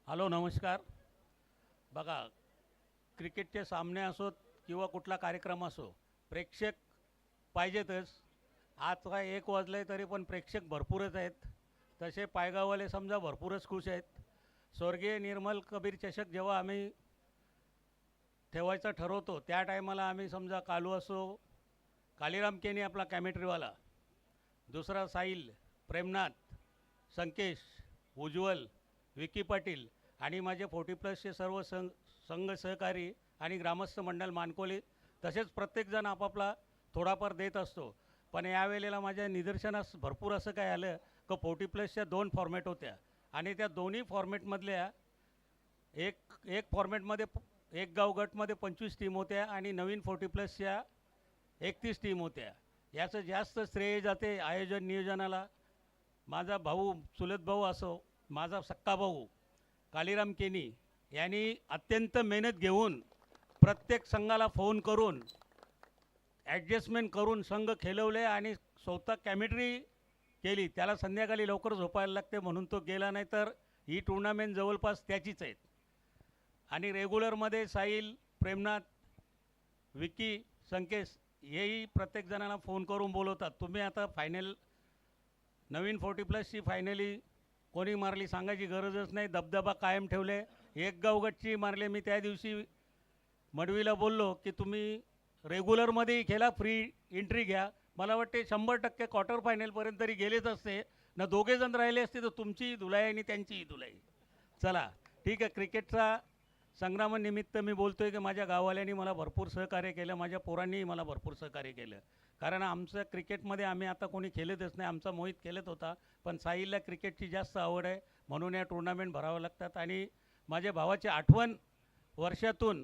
Hello नमस्कार. बघा, क्रिकेटचे सामने असोत किंवा कुठला कार्यक्रम असो, प्रेक्षक पाहिजेतच. आज काय 1 वाजले तरी पण प्रेक्षक भरपूरच आहेत. तसे पायगाववाले समजा भरपूरच खुश आहेत. स्वर्गीय निर्मल कबीर चषक जेव्हा आम्ही ठेवायचं ठरवतो त्या टायमाला आम्ही समजा कालू असो, कालीराम केनी आपला कॅमेट्रीवाला, दुसरा साहिल, प्रेमनाथ, संकेश, उज्ज्वल, विकी पाटील आणि माझे 40+ सर्व संघ सहकारी आणि ग्रामस्थ मंडळ मानकोली, तसेच प्रत्येकजण आपापला थोडाफार देत असतो. पण यावेळेला माझ्या निदर्शनास भरपूर असं काय आलं की 40+च्या 2 फॉर्मॅट होत्या आणि त्या दोन्ही फॉर्मॅटमधल्या एक एक फॉर्मॅटमध्ये एक गाव गटमध्ये 25 टीम होत्या आणि नवीन 40+च्या 31 टीम होत्या. याचं जास्त श्रेय जाते आयोजन नियोजनाला. माझा भाऊ, चुलत भाऊ असो, माझा सक्का भाऊ कालीराम केनी यांनी अत्यंत मेहनत घेऊन प्रत्येक संघाला फोन करून ॲडजस्टमेंट करून संघ खेळवले आणि स्वतः कॅमेट्री केली. त्याला संध्याकाळी लवकर झोपायला लागते म्हणून तो गेला, नाही तर ही टुर्नामेंट जवळपास त्याचीच आहेत. आणि रेग्युलरमध्ये साहिल, प्रेमनाथ, विकी, संकेश हेही प्रत्येक जणांना फोन करून बोलवतात. तुम्ही आता फायनल नवीन 40+ची फायनली कोणी मारली सांगायची गरजच नाही. दबदबा कायम ठेवले. एक गावगटची मारले. मी त्या दिवशी मडवीला बोललो की तुम्ही रेग्युलरमध्येही खेळा, फ्री एंट्री घ्या. मला वाटते 100% क्वार्टर फायनलपर्यंत तरी गेलेच असते ना. दोघे जण राहिले असते तर तुमचीही धुलाई आणि त्यांचीही धुलाई. चला ठीक आहे. क्रिकेटचा संग्रामानिमित्त मी बोलतो आहे की माझ्या गाववाल्यांनी मला भरपूर सहकार्य केलं, माझ्या पोरांनीही मला भरपूर सहकार्य केलं. कारण आमचं क्रिकेटमध्ये आम्ही आता कोणी खेळतच नाही. आमचा मोहित खेळत होता, पण साहिलला क्रिकेटची जास्त आवड आहे म्हणून या टुर्नामेंट भरावं लागतात. आणि माझ्या भावाची आठवण वर्षातून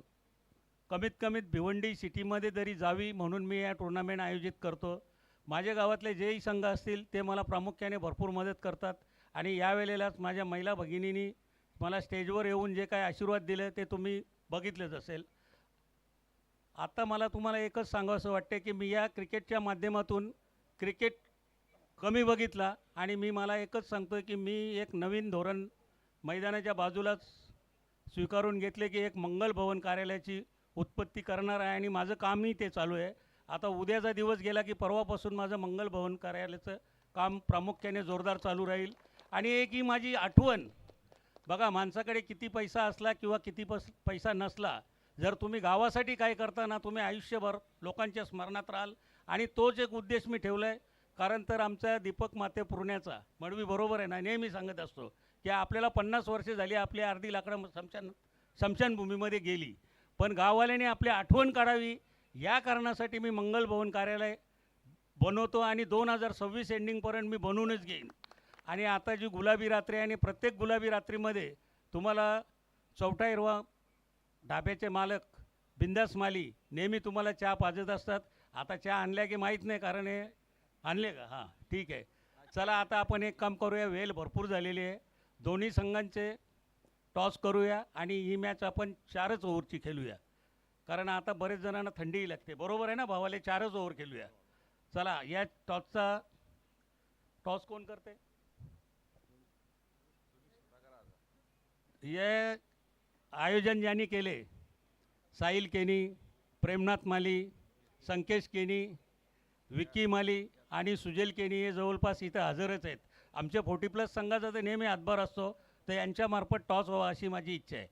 कमीत कमीत भिवंडी सिटीमध्ये तरी जावी म्हणून मी या टुर्नामेंट आयोजित करतो. माझ्या गावातले जेही संघ असतील ते मला प्रामुख्याने भरपूर मदत करतात. आणि यावेळेलाच माझ्या महिला भगिनींनी मला स्टेजवर येऊन जे काय आशीर्वाद दिले ते तुम्ही बघितलंच असेल. आता मला तुम्हाला एकच सांगावंसं वाटते की मी या क्रिकेटच्या माध्यमातून क्रिकेट कमी बघितला आणि मला एकच सांगतो की मी एक नवीन धोरण मैदानाच्या बाजूलाच स्वीकारून घेतले की एक मंगल भवन कार्यालयाची उत्पत्ती करणार आहे आणि माझं कामही ते चालू आहे. आता उद्याचा दिवस गेला की परवापासून माझं मंगल भवन कार्यालयाचं काम प्रामुख्याने जोरदार चालू राहील. आणि एक ही माझी आठवण, बघा माणसाकडे किती पैसा असला किंवा किती पैसा नसला, जर तुम्ही गावासाठी काय करता ना, तुम्ही आयुष्यभर लोकांच्या स्मरणात राहाल. आणि तोच एक उद्देश मी ठेवला आहे. कारण तर आमचा दीपक माते पुरण्याचा मडवी बरोबर आहे ना, नेहमी सांगत असतो की आपल्याला 50 वर्षे झाली आपली अर्धी लाकडं स्मशानभूमीमध्ये गेली, पण गाववाल्याने आपली आठवण काढावी या कारणासाठी मी मंगल भवन कार्यालय बनवतो आणि 2026 एंडिंगपर्यंत मी बनवूनच घेईन. आणि आता जी गुलाबी रात्री आणि प्रत्येक गुलाबी रात्रीमध्ये तुम्हाला चौथा हिरवा ढाब्याचे मालक बिंदास माली नेहमी तुम्हाला चहा पाजत असतात. आता चहा आणल्या की माहीत नाही, कारण हे आणले का? हां ठीक आहे. चला आता आपण एक काम करूया, वेळ भरपूर झालेली आहे. दोन्ही संघांचे टॉस करूया आणि ही मॅच आपण 4च ओव्हरची खेळूया, कारण आता बरेच जणांना थंडीही लागते. बरोबर आहे ना भावाले? 4च ओव्हर खेळूया. चला, या टॉस कोण करते? हे आयोजन ज्यांनी केले, साहिल केनी, प्रेमनाथ माली, संकेश केनी, विक्की माली आणि सुजल केनी हे जवळपास इथं हजरच आहेत. आमच्या 40+ संघाचा तर नेहमी हातभार असतो, तर यांच्यामार्फत टॉस व्हावा अशी माझी इच्छा आहे.